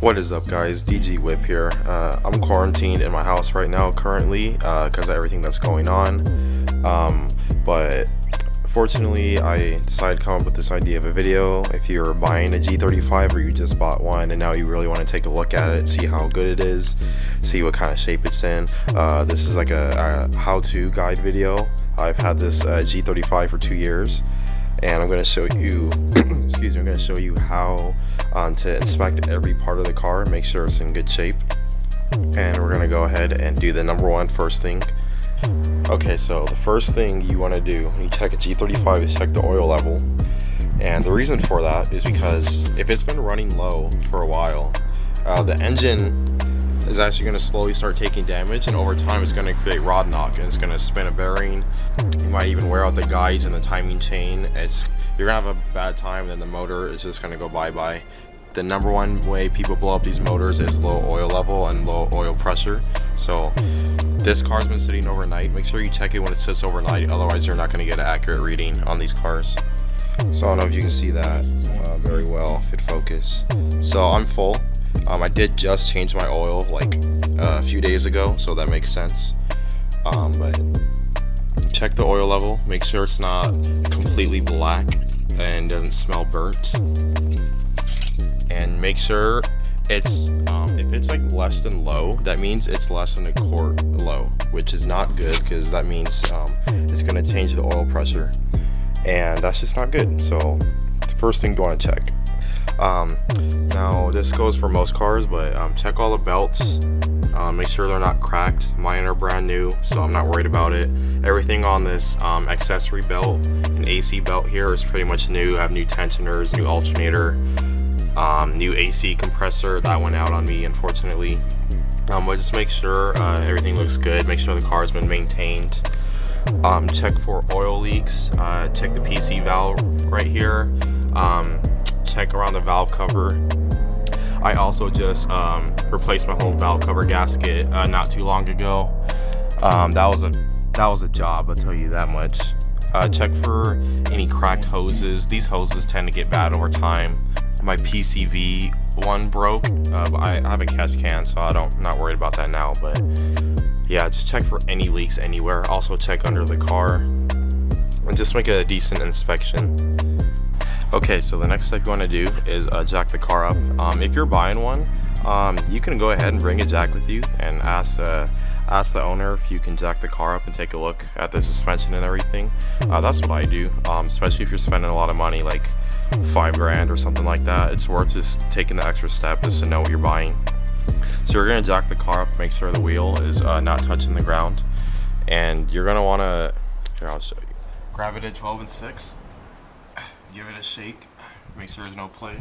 What is up, guys? DG Whip here. I'm quarantined in my house right now currently because of everything that's going on, but fortunately I decided to come up with this idea of a video. If you're buying a G35 or you just bought one and now you really want to take a look at it, see how good it is, see what kind of shape it's in, this is like a how-to guide video. I've had this G35 for 2 years, and I'm going to show you excuse me, I'm going to show you how to inspect every part of the car and make sure it's in good shape. And we're going to go ahead and do the first thing. Okay, so the first thing you want to do when you check a G35 is check the oil level. And the reason for that is because if it's been running low for a while, the engine is actually going to slowly start taking damage, and over time it's going to create rod knock and it's going to spin a bearing. You might even wear out the guides and the timing chain. You're going to have a bad time, and then the motor is just going to go bye-bye. The number one way people blow up these motors is low oil level and low oil pressure. So this car's been sitting overnight. Make sure you check it when it sits overnight, otherwise you're not going to get an accurate reading on these cars. So I don't know if you can see that very well, if it focus. So I'm full. I did just change my oil like a few days ago, so that makes sense. But check the oil level, make sure it's not completely black and doesn't smell burnt, and make sure it's if it's like less than low, that means it's less than a quart low, which is not good because that means it's going to change the oil pressure, and that's just not good. So the first thing you want to check. Now this goes for most cars, but check all the belts, make sure they're not cracked. Mine are brand new, so I'm not worried about it. Everything on this accessory belt and AC belt here is pretty much new. I have new tensioners, new alternator, new AC compressor. That went out on me, unfortunately. But just make sure everything looks good, make sure the car's been maintained. Check for oil leaks, check the PC valve right here, check around the valve cover. I also just replaced my whole valve cover gasket not too long ago. That was a job, I'll tell you that much. Check for any cracked hoses. These hoses tend to get bad over time. My PCV one broke, but I have a catch can, so I'm not worried about that now. But yeah, just check for any leaks anywhere. Also check under the car and just make a decent inspection. Okay, so the next step you want to do is jack the car up. If you're buying one, you can go ahead and bring a jack with you and ask the owner if you can jack the car up and take a look at the suspension and everything. That's what I do, especially if you're spending a lot of money, like $5 grand or something like that. It's worth just taking the extra step just to know what you're buying. So you're going to jack the car up, make sure the wheel is not touching the ground, and you're going to want to, here, I'll show you. Grab it at 12 and 6. Give it a shake, make sure there's no play.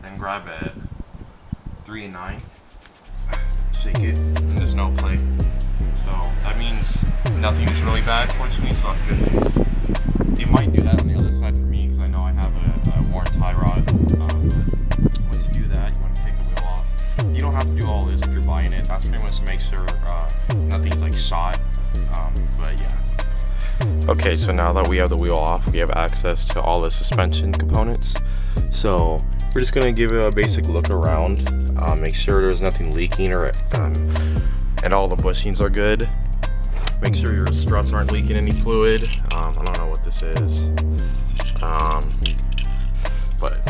Then grab at 3 and 9, shake it, and there's no play. So that means nothing is really bad, fortunately, so that's good news. It might do that on the other side for me because I know I have a worn tie rod. But once you do that, you want to take the wheel off. You don't have to do all this if you're buying it. That's pretty much to make sure nothing's like shot. But yeah. Okay, so now that we have the wheel off, we have access to all the suspension components. So we're just gonna give it a basic look around, make sure there's nothing leaking or and all the bushings are good. Make sure your struts aren't leaking any fluid. I don't know what this is, but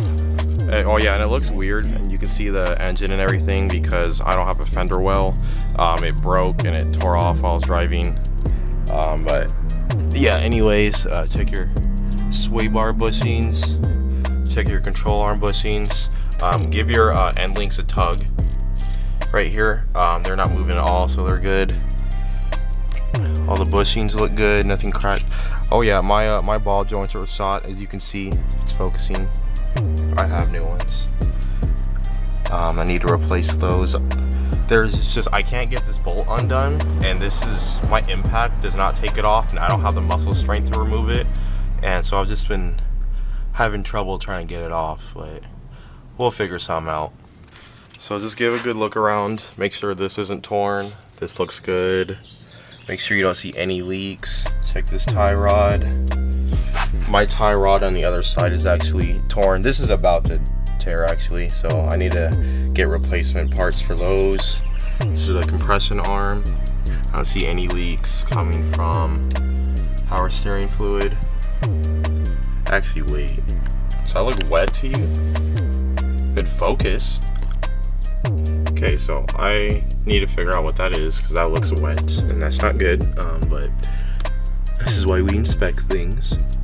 oh yeah, and it looks weird, and you can see the engine and everything because I don't have a fender well. It broke and it tore off while I was driving, but yeah, anyways, check your sway bar bushings, check your control arm bushings, give your end links a tug right here. They're not moving at all, so they're good. All the bushings look good, nothing cracked. Oh yeah, my ball joints are shot, as you can see. It's focusing. I have new ones. I need to replace those. I can't get this bolt undone, and my impact does not take it off, and I don't have the muscle strength to remove it, and so I've just been having trouble trying to get it off, but we'll figure something out. So just give a good look around, make sure this isn't torn, this looks good, make sure you don't see any leaks. Check this tie rod. My tie rod on the other side is actually torn. This is about to tear actually, so I need to get replacement parts for those. This is the compression arm. I don't see any leaks coming from power steering fluid. Actually, wait. Does that look wet to you? Good focus. Okay, so I need to figure out what that is because that looks wet and that's not good. But this is why we inspect things.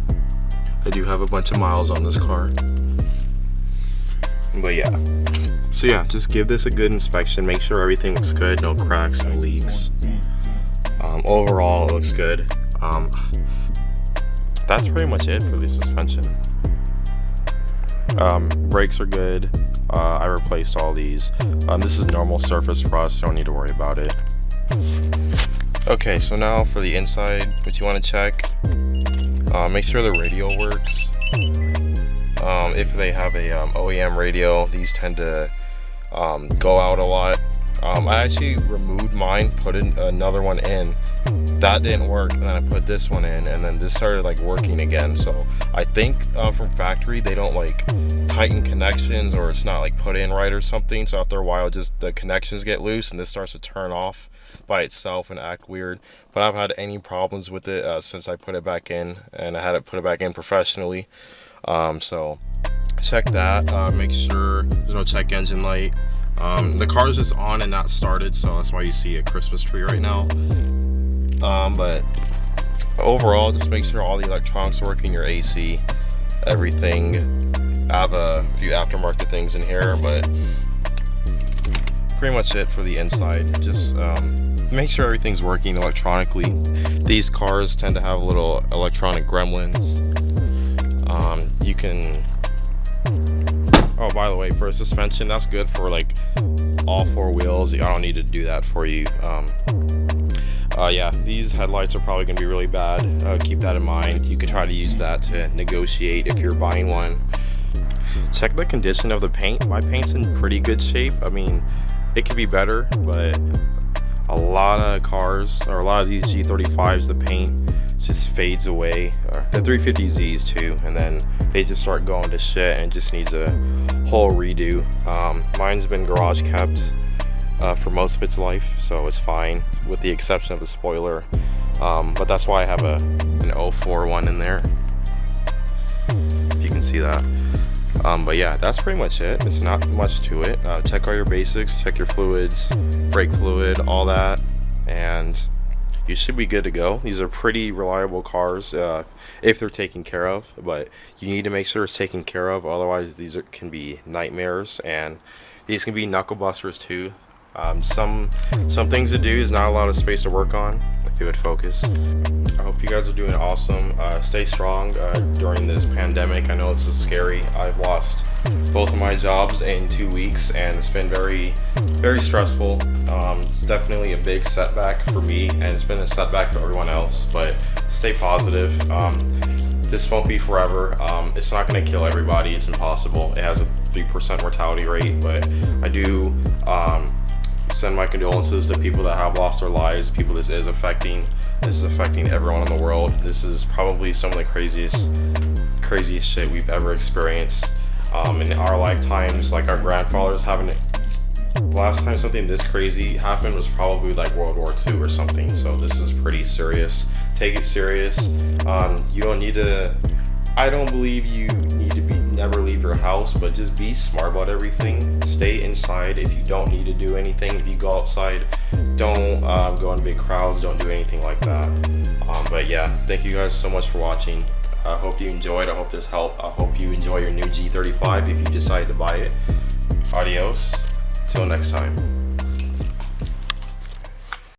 I do have a bunch of miles on this car. But yeah. So yeah, just give this a good inspection. Make sure everything looks good. No cracks, no leaks. Overall, it looks good. That's pretty much it for the suspension. Brakes are good. I replaced all these. This is normal surface rust, don't need to worry about it. Okay, so now for the inside, what you want to check, make sure the radio works. If they have a OEM radio, these tend to go out a lot. I actually removed mine, put in another one in. That didn't work, and then I put this one in, and then this started like working again. So I think from factory they don't like tighten connections, or it's not like put in right or something. So after a while, just the connections get loose, and this starts to turn off by itself and act weird. But I haven't had any problems with it since I put it back in, and I had to put it back in professionally. So check that. Make sure there's no check engine light. The car is just on and not started, so that's why you see a Christmas tree right now. But overall, just make sure all the electronics are working, your AC, everything. I have a few aftermarket things in here, but pretty much it for the inside. Just make sure everything's working electronically. These cars tend to have little electronic gremlins. You can, oh, by the way, for a suspension, that's good for like all four wheels. I don't need to do that for you. Yeah, these headlights are probably going to be really bad. Keep that in mind. You could try to use that to negotiate if you're buying one. Check the condition of the paint. My paint's in pretty good shape. I mean, it could be better, but a lot of cars, or a lot of these G35s, the paint just fades away. The 350Zs too, and then they just start going to shit and it just needs a whole redo. Mine's been garage kept for most of its life, so it's fine with the exception of the spoiler. But that's why I have an 04 one in there, if you can see that. But yeah, that's pretty much it. It's not much to it. Check all your basics, check your fluids, brake fluid, all that, and you should be good to go. These are pretty reliable cars if they're taken care of, but you need to make sure it's taken care of, otherwise these can be nightmares, and these can be knuckle busters too. Some things to do is not a lot of space to work on if you would focus. I hope you guys are doing awesome. Stay strong during this pandemic. I know this is scary. I've lost both of my jobs in 2 weeks, and it's been very, very stressful. It's definitely a big setback for me, and it's been a setback for everyone else, but stay positive. This won't be forever. It's not going to kill everybody. It's impossible. It has a 3% mortality rate, but I do send my condolences to people that have lost their lives, people this is affecting. This is affecting everyone in the world. This is probably some of the craziest shit we've ever experienced in our lifetimes. Like our grandfathers haven't. The last time something this crazy happened was probably like World War II or something. So this is pretty serious. Take it serious. You don't need to. I don't believe you need to never leave your house, but just be smart about everything. Stay inside if you don't need to do anything. If you go outside, don't go in big crowds. Don't do anything like that. But yeah, thank you guys so much for watching. I hope you enjoyed. I hope this helped. I hope you enjoy your new G35 if you decide to buy it. Adios. Till next time.